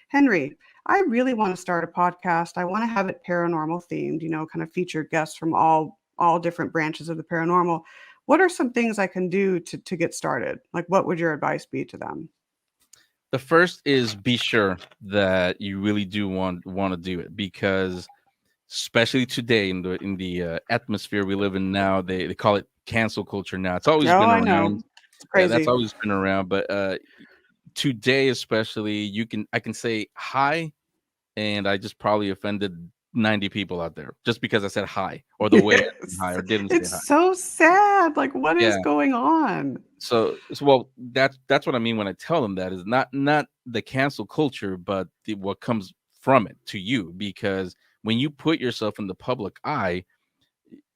Henry, I really want to start a podcast. I want to have it paranormal themed, kind of feature guests from all different branches of the paranormal. What are some things I can do to get started? Like, what would your advice be to them?" The first is, be sure that you really do want to do it, because especially today in the atmosphere we live in now, they call it cancel culture now. It's always Oh, been I know. around. It's Yeah, that's crazy. always been around. But today especially, I can say hi, and I just probably offended 90 people out there just because I said hi, or the way I said Yes. hi, or didn't say hi. It's so sad. Like, what is Yeah. going on? So well, that's what I mean when I tell them that is not the cancel culture, but what comes from it to you. Because when you put yourself in the public eye,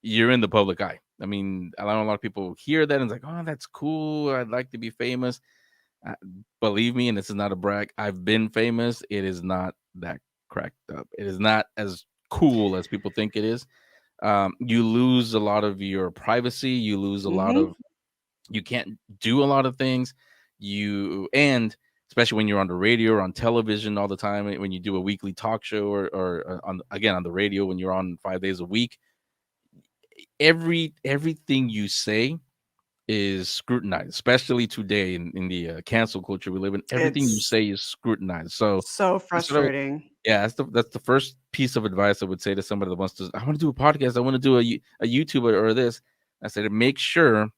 you're in the public eye. I mean, I know a lot of people hear that and it's like, oh, that's cool. I'd like to be famous. Uh, Believe me, and this is not a brag, I've been famous. It is not that cracked up. It is not as cool as people think it is. You lose a lot of your privacy. You lose a lot Mhm. of, you can't do a lot of things. And especially when you're on the radio or on television all the time, when you do a weekly talk show, or on the radio, when you're on 5 days a week, everything you say is scrutinized, especially today in the cancel culture we live in. Everything you It's say is scrutinized. So so instead of, frustrating. yeah, that's the first piece of advice I would say to somebody that wants to. I want to do a podcast. I want to do a YouTube, or this. I said, make sure.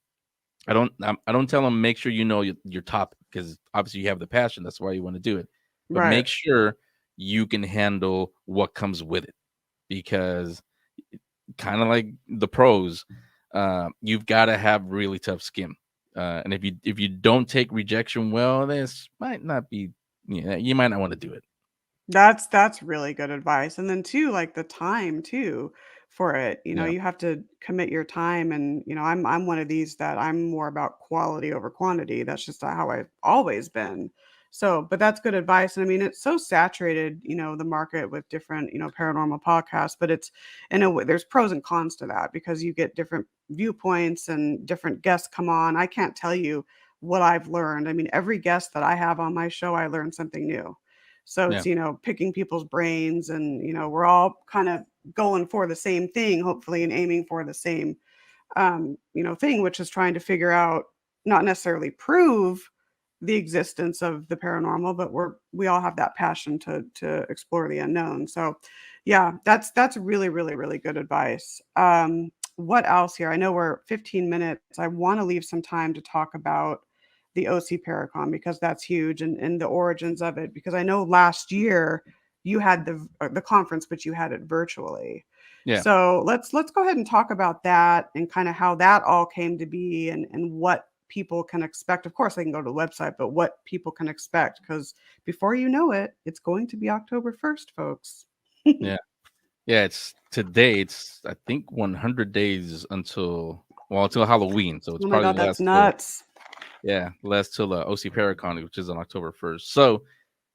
I don't tell them, make sure you know your topic, because obviously you have the passion. That's why you want to do it. But Right. make sure you can handle what comes with it, because kind of like the pros, you've got to have really tough skin. And if you don't take rejection well, this might not be. You might not want to do it. That's really good advice. And then too, like the time too. for it. You know, Yeah. you have to commit your time, and I'm one of these that I'm more about quality over quantity. That's just how I've always been. So, but that's good advice. And I mean, it's so saturated, the market with different, paranormal podcasts, but it's in a way, there's pros and cons to that because you get different viewpoints and different guests come on. I can't tell you what I've learned. I mean, every guest that I have on my show, I learn something new. So Yeah. it's, picking people's brains, and, we're all kind of going for the same thing, hopefully, and aiming for the same, thing, which is trying to figure out, not necessarily prove the existence of the paranormal, but we all have that passion to explore the unknown. So yeah, that's really, really, really good advice. What else here? I know we're 15 minutes. I want to leave some time to talk about the OC Paracon because that's huge, and the origins of it. Because I know last year you had the conference, but you had it virtually. Yeah. So let's go ahead and talk about that and kind of how that all came to be, and what people can expect. Of course, they can go to the website, but what people can expect, because before you know it, it's going to be October 1st, folks. Yeah. Yeah. It's today. It's I think 100 days until Halloween. So it's Oh my probably God, that's last till nuts. last till OC Paracon, which is on October 1st. So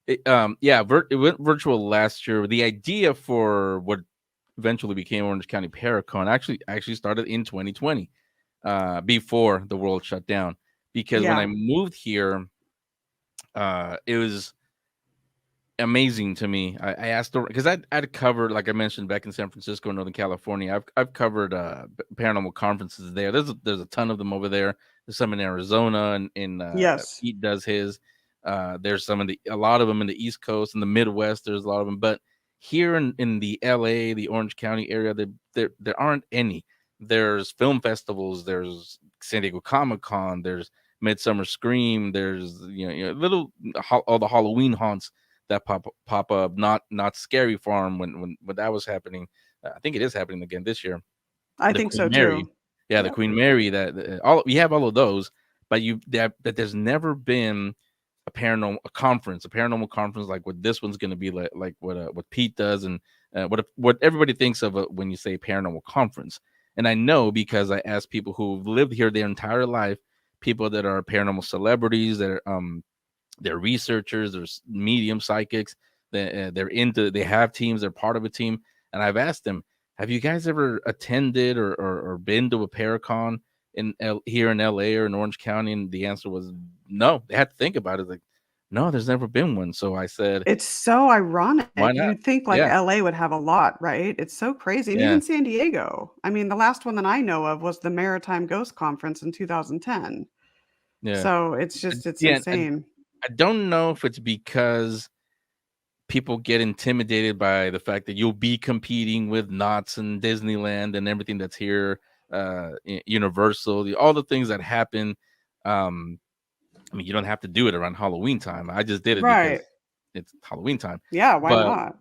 it went virtual last year. The idea for what eventually became Orange County Paracon actually started in 2020, before the world shut down. Because when I Yeah, moved here, it was amazing to me. I asked because I'd covered, like I mentioned, back in San Francisco, Northern California. I've covered paranormal conferences there. There's a ton of them over there. There's some in Arizona, and in yes. Pete does his. There's a lot of them in the East Coast and the Midwest. There's a lot of them, but here in the LA, the Orange County area, there aren't any. There's film festivals. There's San Diego Comic Con. There's Midsummer Scream. There's all the Halloween haunts that pop up. Not Scary Farm when that was happening. I think it is happening again this year. I The think Queen so Mary, too. yeah, the Yep. Queen Mary. All we have all of those, but that there's never been a paranormal conference like what this one's going to be like what Pete does, and what everybody thinks of when you say paranormal conference. And I know because I asked people who've lived here their entire life, people that are paranormal celebrities, that are they're researchers, there's medium psychics. They have teams, they're part of a team. And I've asked them, have you guys ever attended or been to a Paracon here in LA or in Orange County? And the answer was no. They had to think about it. Like, no, there's never been one. So I said, It's so ironic. why not? You'd think like Yeah, LA would have a lot, right? It's so crazy. And yeah, even San Diego. I mean, the last one that I know of was the Maritime Ghost Conference in 2010. yeah. So it's Yeah. insane. I don't know if it's because people get intimidated by the fact that you'll be competing with Knott's and Disneyland and everything that's here, Universal, all the things that happen. Um, I mean, you don't have to do it around Halloween time. I just did it Right. because it's Halloween time. Yeah, why But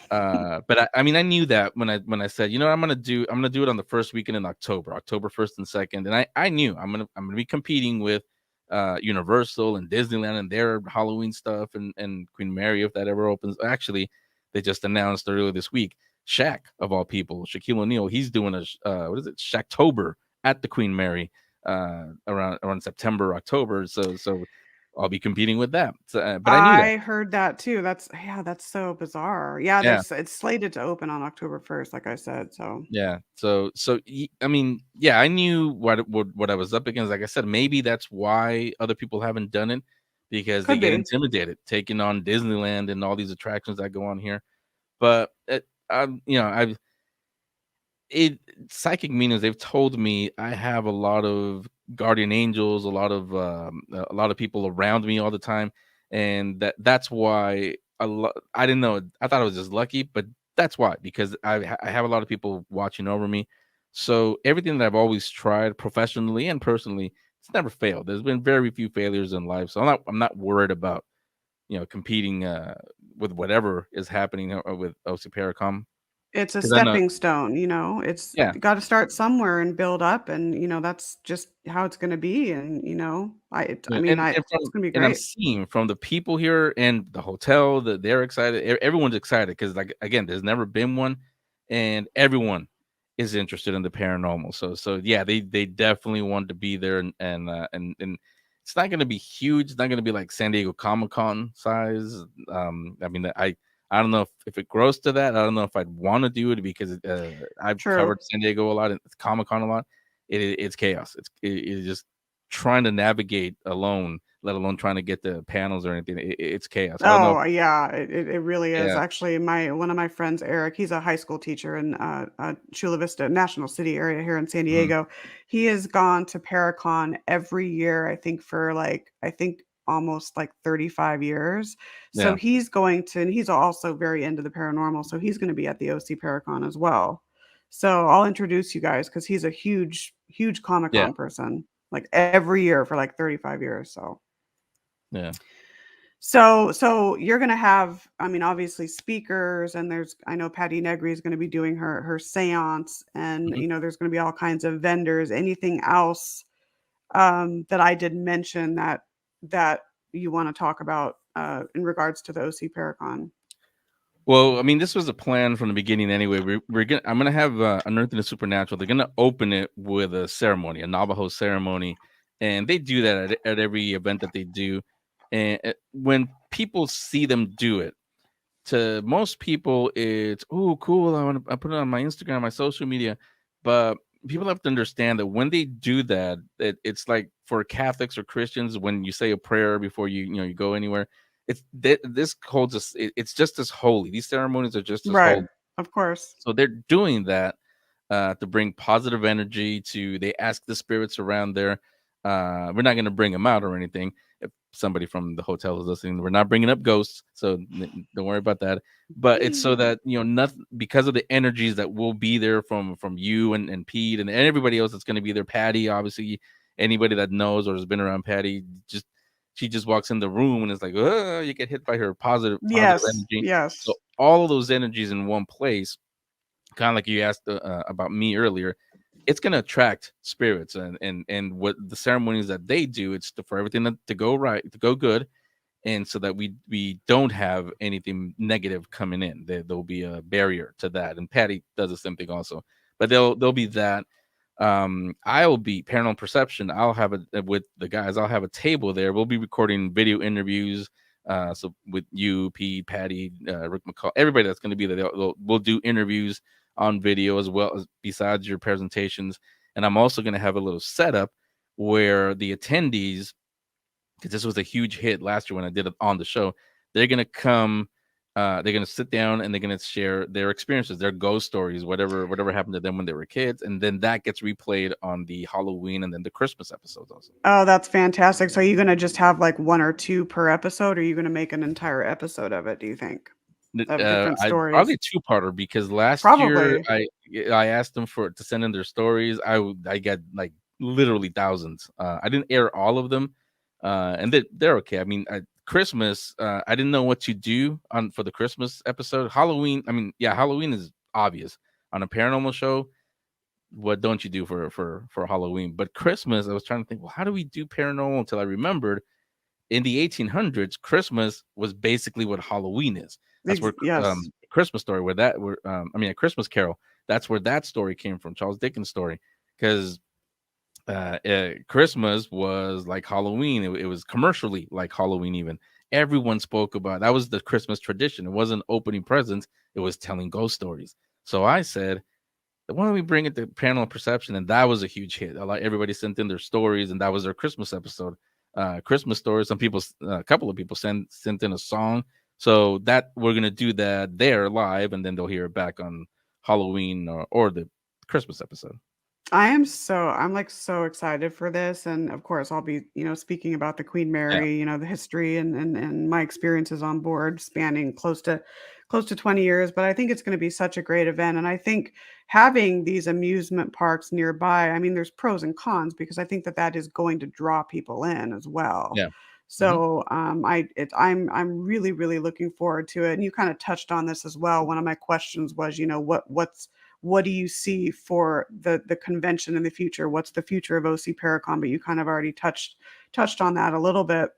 not? I mean, I knew that when I said, I'm gonna do it on the first weekend in October 1st and 2nd, and I knew I'm gonna be competing with Universal and Disneyland and their Halloween stuff, and Queen Mary, if that ever opens. Actually, they just announced earlier this week, Shaq of all people, Shaquille O'Neal, he's doing what is it, Shacktober at the Queen Mary, around September, October. So I'll be competing with that. So, but I knew that. I heard that too. That's so bizarre. Yeah, Yeah. it's slated to open on October 1st, like I said. So Yeah. I mean, yeah, I knew what I was up against. Like I said, maybe that's why other people haven't done it, because they could get be. intimidated taking on Disneyland and all these attractions that go on here. But I've it psychic mediums. They've told me I have a lot of guardian angels, a lot of people around me all the time, and that's why I didn't know. I thought I was just lucky, but that's why, because I have a lot of people watching over me. So everything that I've always tried professionally and personally, it's never failed. There's been very few failures in life, so I'm not worried about competing with whatever is happening with OC Paracom, It's a because I know. stepping stone, it's Yeah. got to start somewhere and build up, and that's just how it's going to be. And I Yeah, mean, and it's going to be I'm great. seeing from the people here and the hotel that they're excited. Everyone's excited because, like, again, there's never been one, and is interested in the paranormal. So yeah, they definitely want to be there, and it's not going to be huge. It's not going to be like San Diego Comic-Con size. I mean, I don't know if it grows to that. I don't know if I'd want to do it because I've True. covered San Diego a lot and Comic-Con a lot. It's chaos. It's just trying to navigate alone, let alone trying to get the panels or anything. It's chaos. I don't know. Oh, yeah, it really is. Yeah. Actually, my one of my friends, Eric, he's a high school teacher in Chula Vista, National City area here in San Mhm. Diego. He has gone to Paracon every year, I think for like I think almost like 35 years. So Yeah. he's going to, and he's also very into the paranormal. So he's going to be at the OC Paracon as well. So I'll introduce you guys because he's a huge Comic Yeah. Con person, like every year for like 35 years. Yeah. So you're gonna have, I mean, obviously speakers, and I know Patty Negri is gonna be doing her seance, and Mhm. there's gonna be all kinds of vendors. Anything else that I did mention that you want to talk about in regards to the OC Paracon? Well, I mean, this was a plan from the beginning anyway. I'm gonna have Unearthing the Supernatural. They're gonna open it with a ceremony, a Navajo ceremony, and they do that at every event that they do. And when people see them do it, to most people, it's oh cool. I put it on my Instagram, my social media, but people have to understand that when they do that, it's like for Catholics or Christians when you say a prayer before you go anywhere. This holds us. It's just as holy. These ceremonies are just as Right, holy. of course. So they're doing that to bring positive energy to. They ask the spirits around there. We're not going to bring them out or anything. If somebody from the hotel is listening, we're not bringing up ghosts, so don't worry about that. But it's so that nothing, because of the energies that will be there from you and Pete and everybody else that's going to be there. Patty, obviously, anybody that knows or has been around Patty, she just walks in the room and it's like, oh, you get hit by her positive Yes, energy. So yes. all of those energies in one place, kind of like you asked about me earlier, it's going to attract spirits, and what the ceremonies that they do, it's for everything to go right, to go good, and so that we don't have anything negative coming in. There'll be a barrier to that, and Patty does the same thing also. But there'll be that. I'll be Paranormal Perception. I'll have with the guys. I'll have a table there. We'll be recording video interviews. So with you, Pete, Patty, Rick McCall, everybody that's going to be there, we'll do interviews on video as well as besides your presentations. And I'm also going to have a little setup where the attendees, because this was a huge hit last year when I did it on the show, they're going to come. They're going to sit down and they're going to share their experiences, their ghost stories, whatever happened to them when they were kids, and then that gets replayed on the Halloween and then the Christmas episodes also. Oh, that's fantastic. So are you gonna just have like one or two per episode, or are you gonna make an entire episode of it, do you think? Of different I probably stories? a two-parter because last year Probably. I asked them to send in their stories. I got like literally thousands. I didn't air all of them, and they're okay. I mean, Christmas, I didn't know what to do on for the Christmas episode. Halloween, I mean, yeah, Halloween is obvious on a paranormal show. What don't you do for Halloween? But Christmas, I was trying to think, well, how do we do paranormal until I remembered in the 1800s, Christmas was basically what Halloween is. That's where Yes. Christmas Story, a Christmas Carol. That's where that story came from, Charles Dickens' story, because Christmas was like Halloween. It was commercially like Halloween. Even everyone spoke about that was the Christmas tradition. It wasn't opening presents; it was telling ghost stories. So I said, why don't we bring it to Paranormal Perception? And that was a huge hit. Everybody sent in their stories, and that was their Christmas episode. Christmas stories. A couple of people sent in a song. So that we're gonna do that there live, and then they'll hear it back on Halloween or the Christmas episode. I'm like so excited for this. And of course I'll be, speaking about the Queen Yeah, Mary, the history and my experiences on board spanning close to 20 years. But I think it's going to be such a great event. And I think having these amusement parks nearby, I mean, there's pros and cons because I think that is going to draw people in as well. yeah, hmm So I'm really, really looking forward to it. And you kind of touched on this as well. One of my questions was, what do you see for the convention in the future? What's the future of OC Paracon? But you kind of already touched on that a little bit.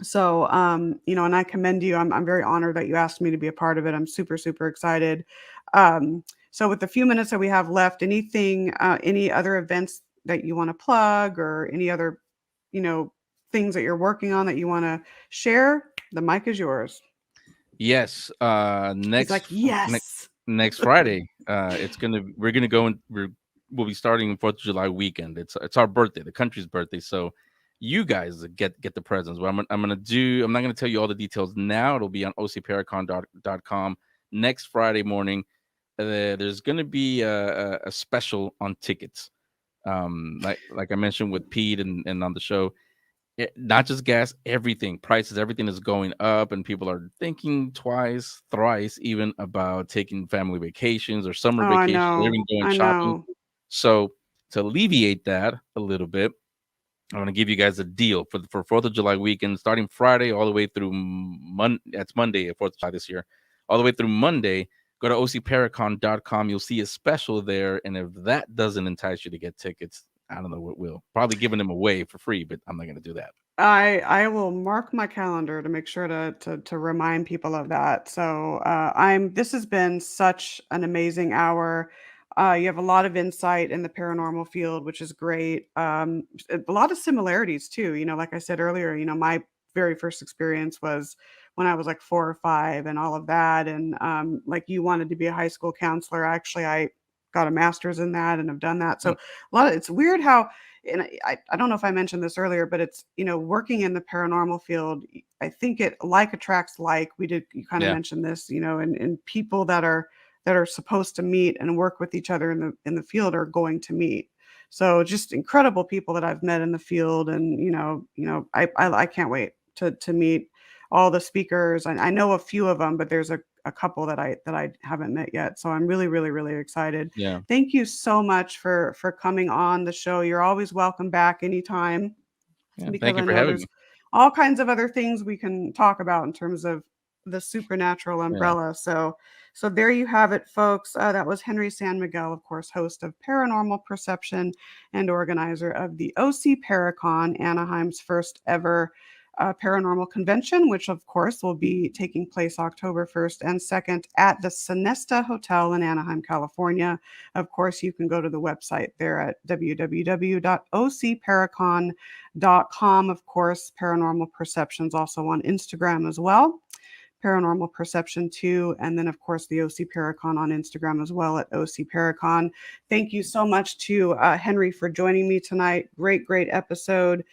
So, and I commend you. I'm very honored that you asked me to be a part of it. I'm super, super excited. Um, So with the few minutes that we have left, anything, any other events that you want to plug, or any other, you know, things that you're working on that you want to share? The mic is yours. Yes. He's like, yes. Next Friday, we're gonna go and we'll be starting 4th of July weekend. It's our birthday, the country's birthday. So you guys get the presents. What I'm gonna do, I'm not gonna tell you all the details now. It'll be on ocparacon.com next Friday morning. There's gonna be a special on tickets. Like I mentioned with Pete and on the show, not just gas, everything, prices, everything is going up, and people are thinking twice, thrice, even about taking family vacations or summer Oh, I vacations, or know. even going I shopping. know. So to alleviate that a little bit, I'm gonna give you guys a deal for 4th of July weekend, starting Friday all the way through That's Monday, 4th of July this year, all the way through Monday. Go to ocparacon.com. You'll see a special there, and if that doesn't entice you to get tickets, I don't know what will. Probably giving them away for free, but I'm not gonna do that. I will mark my calendar to make sure to remind people of that. So I'm this has been such an amazing hour. You have a lot of insight in the paranormal field, which is great. A lot of similarities too. You know, like I said earlier, you know, my very first experience was when I was like 4 or 5, and all of that. And like you wanted to be a high school counselor. Actually, I got a master's in that and have done that. So Mm. a lot of it's weird how, and I don't know if I mentioned this earlier, but it's, you know, working in the paranormal field, I think it like attracts like. You kind of Yeah. mentioned this, you know, and people that are supposed to meet and work with each other in the field are going to meet. So just incredible people that I've met in the field, and I can't wait to meet all the speakers. I know a few of them, but there's a couple that I haven't met yet. So I'm really, really, really excited. Yeah. Thank you so much for coming on the show. You're always welcome back anytime, Yeah. because Thank you I for know having there's me. all kinds of other things we can talk about in terms of the supernatural Yeah. umbrella. So there you have it, folks. That was Henry San Miguel, of course, host of Paranormal Perception and organizer of the OC Paracon, Anaheim's first ever paranormal convention, which of course will be taking place October 1st and 2nd at the Sonesta Hotel in Anaheim, California. Of course, you can go to the website there at www.ocparacon.com. Of course, Paranormal Perceptions also on Instagram as well. Paranormal Perception 2, and then of course the OC Paracon on Instagram as well at OC Paracon. Thank you so much to Henry for joining me tonight. Great episode.